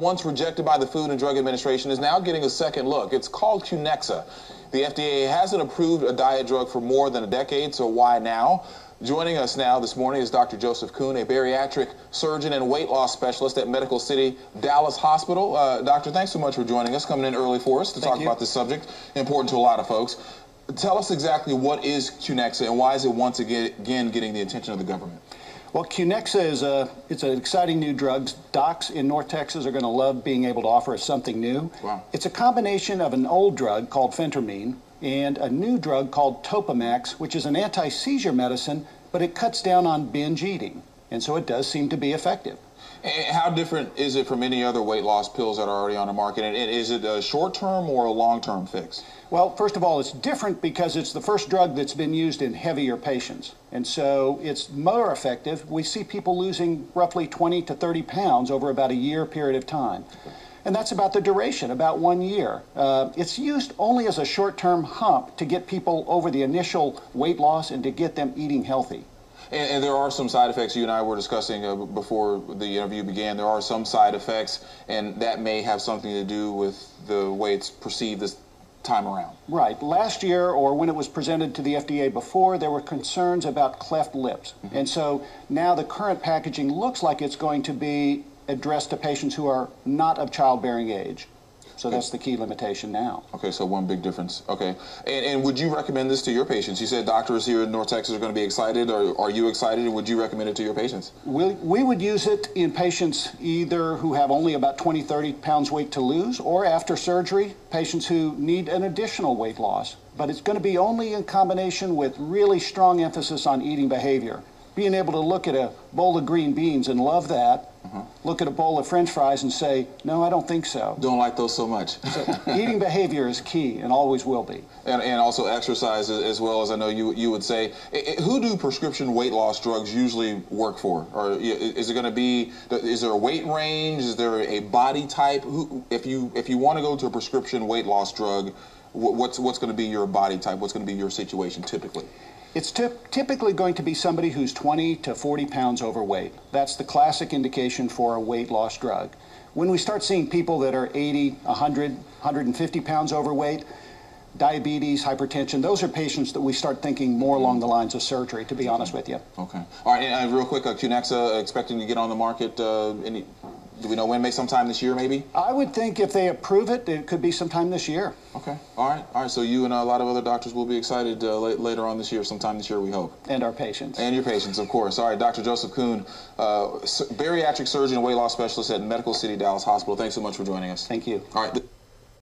Once rejected by the Food and Drug Administration, is now getting a second look. It's called Q-nexa. The FDA hasn't approved a diet drug for more than a decade, so why now? Joining us now this morning is Dr. Joseph Kuhn, a bariatric surgeon and weight loss specialist at Medical City Dallas Hospital. Doctor, thanks so much for joining us, coming in early for us to talk about this subject, important to a lot of folks. Tell us exactly what is Q-nexa and why is it once again getting the attention of the government? Well, Q-nexa is it's an exciting new drug. Docs in North Texas are going to love being able to offer us something new. Wow. It's a combination of an old drug called Phentermine and a new drug called Topamax, which is an anti-seizure medicine, but it cuts down on binge eating, and so it does seem to be effective. And how different is it from any other weight loss pills that are already on the market? And is it a short-term or a long-term fix? Well, first of all, it's different because it's the first drug that's been used in heavier patients, and so it's more effective. We see people losing roughly 20 to 30 pounds over about a year period of time. And that's about the duration, about 1 year. It's used only as a short-term hump to get people over the initial weight loss and to get them eating healthy. And there are some side effects. You and I were discussing before the interview began. There are some side effects, and that may have something to do with the way it's perceived this time around. Right. Last year, or when it was presented to the FDA before, there were concerns about cleft lips. Mm-hmm. And so now the current packaging looks like it's going to be addressed to patients who are not of childbearing age. So that's the key limitation now. Okay, so one big difference. Okay. And would you recommend this to your patients? You said doctors here in North Texas are going to be excited. Are you excited, and would you recommend it to your patients? We would use it in patients either who have only about 20, 30 pounds weight to lose, or after surgery, patients who need an additional weight loss. But it's going to be only in combination with really strong emphasis on eating behavior. Being able to look at a bowl of green beans and love that, look at a bowl of French fries and say, no, I don't think so. Don't like those so much. So eating behavior is key and always will be. And also exercise as well, as I know you would say. Who do prescription weight loss drugs usually work for? Or is it going to be, is there a weight range? Is there a body type? If you want to go to a prescription weight loss drug, what's going to be your body type? What's going to be your situation typically? It's typically going to be somebody who's 20 to 40 pounds overweight. That's the classic indication for a weight loss drug. When we start seeing people that are 80, 100, 150 pounds overweight, diabetes, hypertension, those are patients that we start thinking more along the lines of surgery, to be honest with you. Okay. All right, and real quick, Q-nexa expecting to get on the market, do we know when? Maybe sometime this year, maybe? I would think if they approve it, it could be sometime this year. Okay. All right. So you and a lot of other doctors will be excited later on this year, sometime this year, we hope. And our patients. And your patients, of course. All right, Dr. Joseph Kuhn, bariatric surgeon and weight loss specialist at Medical City Dallas Hospital. Thanks so much for joining us. Thank you. All right.